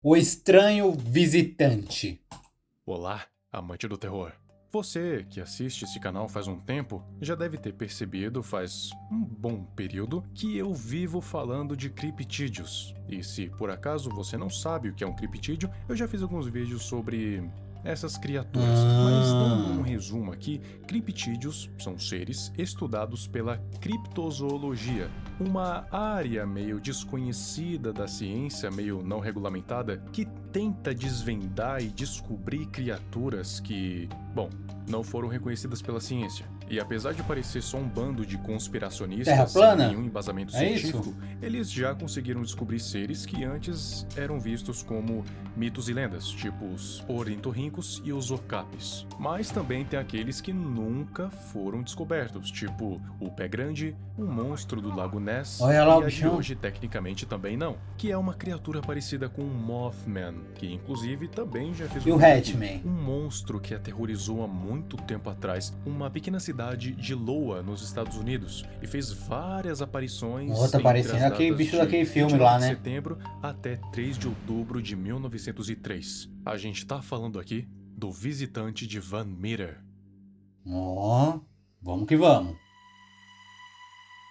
O estranho visitante. Olá, amante do terror. Você que assiste esse canal faz um tempo já deve ter percebido faz um bom período que eu vivo falando de criptídeos. E se por acaso você não sabe o que é um criptídeo, eu já fiz alguns vídeos sobre essas criaturas. Mas dando um resumo aqui, criptídeos são seres estudados pela criptozoologia, uma área meio desconhecida da ciência, meio não regulamentada, que tenta desvendar e descobrir criaturas que, bom, não foram reconhecidas pela ciência. E apesar de parecer só um bando de Terra conspiracionistas sem plana? nenhum embasamento É isso? científico, eles já conseguiram descobrir seres que antes eram vistos como mitos e lendas, tipo os ornitorrincos e os okapis. Mas também tem aqueles que nunca foram descobertos, tipo o Pé Grande, o monstro do Lago Ness Olha lá o e a de bichão. hoje tecnicamente também não, que é uma criatura parecida com o Mothman, que inclusive também já fez E o vídeo aqui. Hatchman? Um monstro que aterrorizou há muito tempo atrás uma pequena cidade de Loa, nos Estados Unidos, e fez várias aparições Ó, tá entre parecendo as aquele datas bicho de daquele filme 29 lá, de né? setembro até 3 de outubro de 1903. A gente tá falando aqui do Visitante de Van Meter. Ó, vamos que vamos.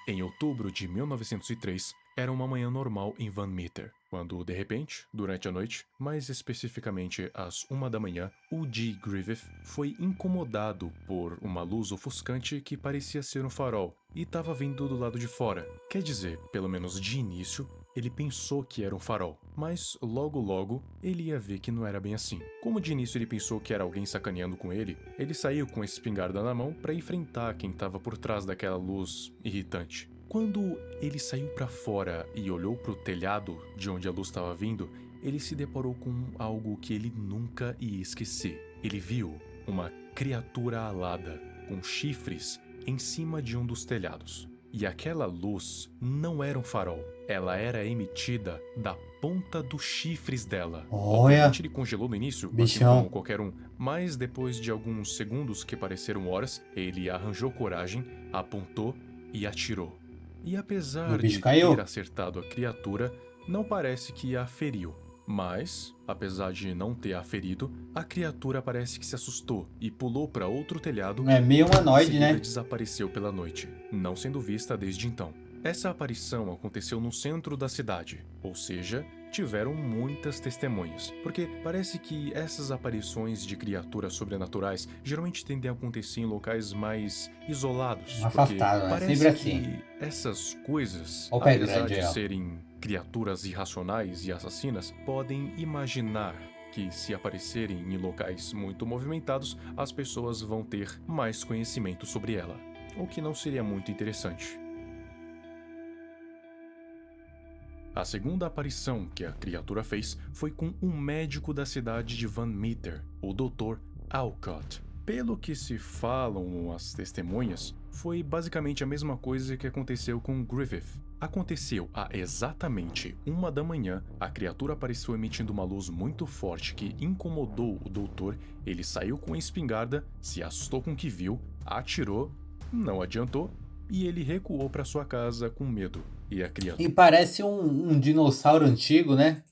Em outubro de 1903, era uma manhã normal em Van Meter, quando, de repente, durante a noite, mais especificamente às 1 da manhã, o G. Griffith foi incomodado por uma luz ofuscante que parecia ser um farol e estava vindo do lado de fora. Quer dizer, pelo menos de início, ele pensou que era um farol, mas logo ele ia ver que não era bem assim. Como de início ele pensou que era alguém sacaneando com ele saiu com a espingarda na mão para enfrentar quem estava por trás daquela luz irritante. Quando ele saiu para fora e olhou para o telhado de onde a luz estava vindo, ele se deparou com algo que ele nunca ia esquecer. Ele viu uma criatura alada com chifres em cima de um dos telhados. E aquela luz não era um farol, ela era emitida da ponta dos chifres dela. Olha, Obviamente ele congelou no início, assim bichão. como qualquer um, mas depois de alguns segundos que pareceram horas, ele arranjou coragem, apontou e atirou. E O apesar bicho de caiu. ter acertado a criatura, não parece que a feriu. Mas, apesar de não ter a ferido, a criatura parece que se assustou e pulou para outro telhado. É meio Em humanoide, seguida né? desapareceu pela noite, não sendo vista desde então. Essa aparição aconteceu no centro da cidade, ou seja, tiveram muitas testemunhas, porque parece que essas aparições de criaturas sobrenaturais geralmente tendem a acontecer em locais mais isolados, Afastado, né? parece Sempre que assim. essas coisas, Ó o pé apesar grande de aí, ó. serem criaturas irracionais e assassinas, podem imaginar que, se aparecerem em locais muito movimentados, as pessoas vão ter mais conhecimento sobre ela, o que não seria muito interessante. A segunda aparição que a criatura fez foi com um médico da cidade de Van Meter, o Dr. Alcott. Pelo que se falam as testemunhas, foi basicamente a mesma coisa que aconteceu com Griffith. Aconteceu a exatamente 1 da manhã, a criatura apareceu emitindo uma luz muito forte que incomodou o doutor, ele saiu com a espingarda, se assustou com o que viu, atirou, não adiantou, e ele recuou para sua casa com medo. E a criatura E parece um dinossauro antigo, né?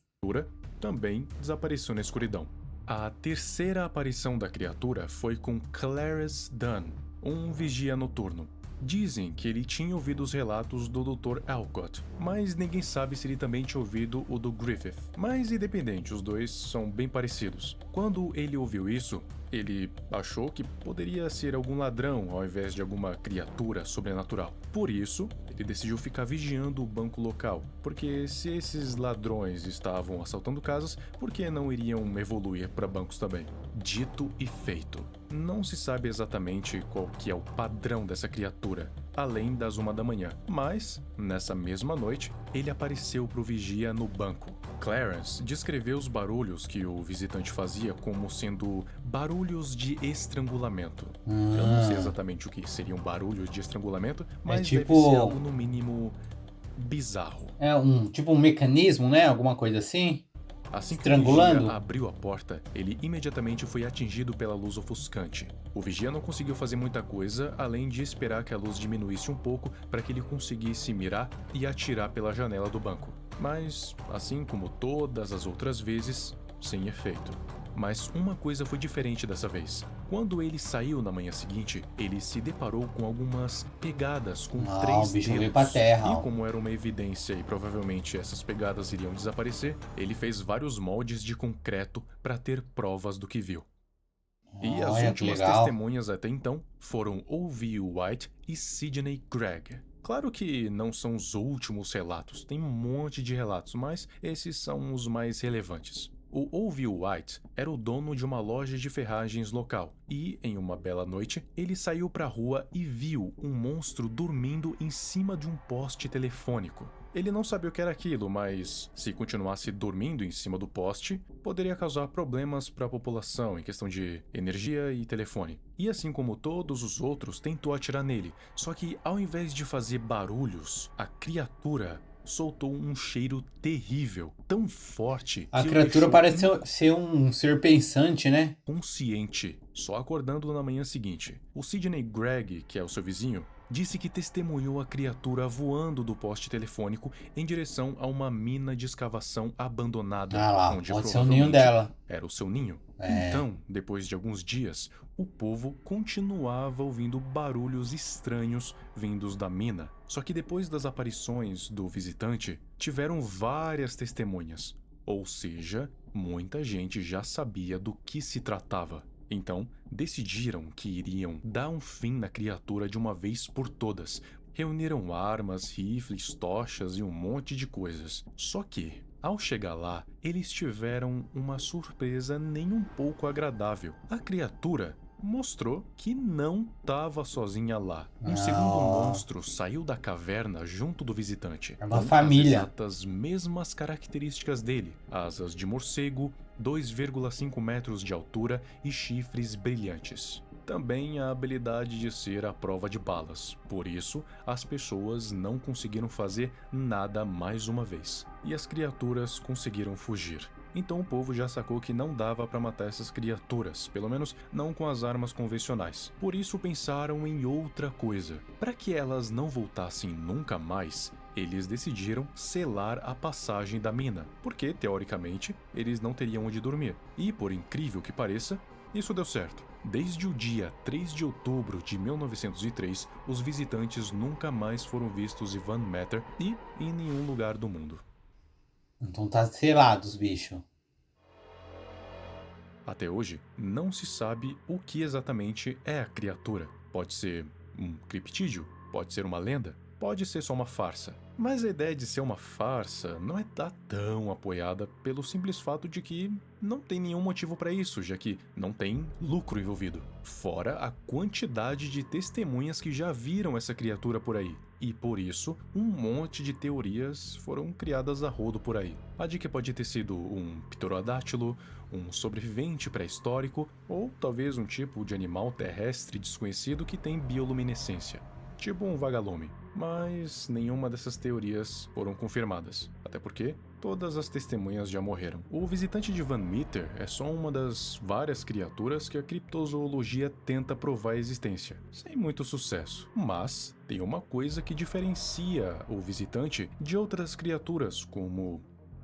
também desapareceu na escuridão. A terceira aparição da criatura foi com Clarence Dunn, um vigia noturno. Dizem que ele tinha ouvido os relatos do Dr. Alcott, mas ninguém sabe se ele também tinha ouvido o do Griffith. Mas independente, os dois são bem parecidos. Quando ele ouviu isso, ele achou que poderia ser algum ladrão ao invés de alguma criatura sobrenatural. Por isso, ele decidiu ficar vigiando o banco local, porque se esses ladrões estavam assaltando casas, por que não iriam evoluir para bancos também? Dito e feito. Não se sabe exatamente qual que é o padrão dessa criatura, além das 1 da manhã, mas, nessa mesma noite, ele apareceu pro vigia no banco. Clarence descreveu os barulhos que o visitante fazia como sendo barulhos de estrangulamento. Eu não sei exatamente o que seriam barulhos de estrangulamento, mas tipo- deve ser algo no mínimo bizarro. É tipo um mecanismo, né? Alguma coisa assim. Assim que o Estrangulando? vigia abriu a porta, ele imediatamente foi atingido pela luz ofuscante. O vigia não conseguiu fazer muita coisa, além de esperar que a luz diminuísse um pouco para que ele conseguisse mirar e atirar pela janela do banco. Mas, assim como todas as outras vezes, sem efeito. Mas uma coisa foi diferente dessa vez. Quando ele saiu na manhã seguinte, ele se deparou com algumas pegadas com Ah, 3 o bicho dedos. veio pra terra, E ó. como era uma evidência e provavelmente essas pegadas iriam desaparecer, ele fez vários moldes de concreto para ter provas do que viu. E as Olha que últimas legal. testemunhas até então foram O.V. White e Sidney Gregg. Claro que não são os últimos relatos, tem um monte de relatos, mas esses são os mais relevantes. O O.V. White era o dono de uma loja de ferragens local e, em uma bela noite, ele saiu para a rua e viu um monstro dormindo em cima de um poste telefônico. Ele não sabia o que era aquilo, mas se continuasse dormindo em cima do poste, poderia causar problemas para a população em questão de energia e telefone. E assim como todos os outros, tentou atirar nele, só que ao invés de fazer barulhos, a criatura soltou um cheiro terrível, tão forte A que o criatura deixou parece ser um ser pensante, né? inconsciente, só acordando na manhã seguinte. O Sidney Gregg, que é o seu vizinho, disse que testemunhou a criatura voando do poste telefônico em direção a uma mina de escavação abandonada, Ah lá, onde pode ser o ninho dela. era o seu ninho. É. Então, depois de alguns dias, o povo continuava ouvindo barulhos estranhos vindos da mina. Só que depois das aparições do visitante, tiveram várias testemunhas. Ou seja, muita gente já sabia do que se tratava. Então, decidiram que iriam dar um fim na criatura de uma vez por todas. Reuniram armas, rifles, tochas e um monte de coisas. Só que, ao chegar lá, eles tiveram uma surpresa nem um pouco agradável. A criatura mostrou que não estava sozinha lá. Um segundo monstro saiu da caverna junto do visitante. É uma com família. as exatas mesmas características dele. Asas de morcego, 2,5 metros de altura e chifres brilhantes. Também a habilidade de ser à prova de balas. Por isso, as pessoas não conseguiram fazer nada mais uma vez. E as criaturas conseguiram fugir. Então o povo já sacou que não dava para matar essas criaturas, pelo menos não com as armas convencionais. Por isso pensaram em outra coisa. Para que elas não voltassem nunca mais, eles decidiram selar a passagem da mina, porque, teoricamente, eles não teriam onde dormir. E, por incrível que pareça, isso deu certo. Desde o dia 3 de outubro de 1903, os visitantes nunca mais foram vistos em Van Meter e em nenhum lugar do mundo. Então tá selado os bichos. Até hoje, não se sabe o que exatamente é a criatura. Pode ser um criptídeo, pode ser uma lenda, pode ser só uma farsa. Mas a ideia de ser uma farsa não é tão apoiada pelo simples fato de que não tem nenhum motivo para isso, já que não tem lucro envolvido. Fora a quantidade de testemunhas que já viram essa criatura por aí. E por isso, um monte de teorias foram criadas a rodo por aí. A de que pode ter sido um pterodátilo, um sobrevivente pré-histórico, ou talvez um tipo de animal terrestre desconhecido que tem bioluminescência. Tipo um vagalume. Mas nenhuma dessas teorias foram confirmadas, até porque todas as testemunhas já morreram. O visitante de Van Meter é só uma das várias criaturas que a criptozoologia tenta provar a existência, sem muito sucesso. Mas tem uma coisa que diferencia o visitante de outras criaturas, como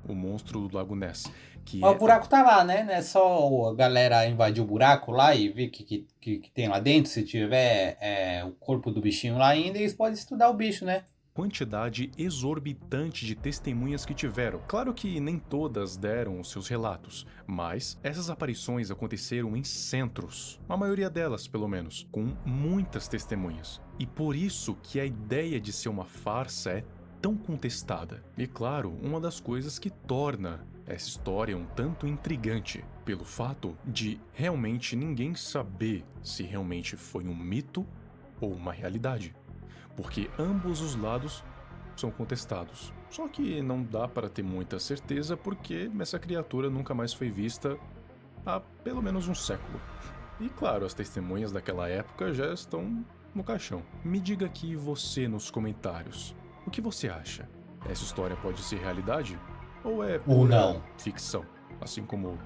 o monstro do Lago Ness, que Mas o buraco tá lá, né? Não é só a galera invadir o buraco lá e ver o que tem lá dentro. Se tiver o corpo do bichinho lá ainda, eles podem estudar o bicho, né? quantidade exorbitante de testemunhas que tiveram. Claro que nem todas deram os seus relatos, mas essas aparições aconteceram em centros, a maioria delas, pelo menos, com muitas testemunhas. E por isso que a ideia de ser uma farsa é tão contestada. E claro, uma das coisas que torna essa história um tanto intrigante, pelo fato de realmente ninguém saber se realmente foi um mito ou uma realidade. Porque ambos os lados são contestados. Só que não dá para ter muita certeza porque essa criatura nunca mais foi vista há pelo menos um século. E claro, as testemunhas daquela época já estão no caixão. Me diga aqui você nos comentários. O que você acha? Essa história pode ser realidade? Ou é Ou pura não? ficção? assim como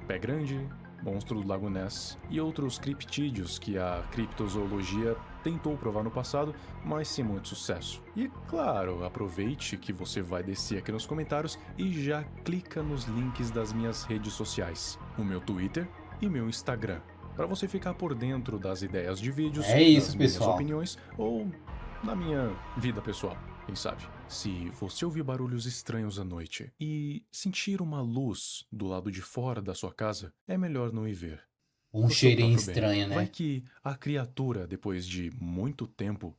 Pé Grande, Monstro do Lago Ness e outros criptídeos que a criptozoologia tentou provar no passado, mas sem muito sucesso. E claro, aproveite que você vai descer aqui nos comentários e já clica nos links das minhas redes sociais, o meu Twitter e meu Instagram, para você ficar por dentro das ideias de vídeos, É isso, das minhas pessoal. opiniões ou da minha vida pessoal, quem sabe. Se você ouvir barulhos estranhos à noite e sentir uma luz do lado de fora da sua casa, é melhor não ir ver. Um Pro seu cheirinho próprio bem. estranho, Vai né? que a criatura, depois de muito tempo,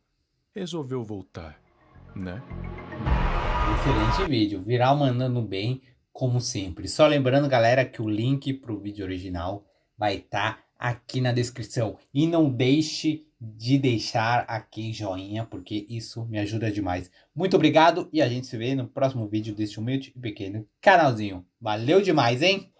resolveu voltar, né? Excelente vídeo. Viral mandando bem, como sempre. Só lembrando, galera, que o link pro vídeo original vai estar aqui na descrição. E não deixe de deixar aquele joinha, porque isso me ajuda demais. Muito obrigado e a gente se vê no próximo vídeo deste humilde e pequeno canalzinho. Valeu demais, hein?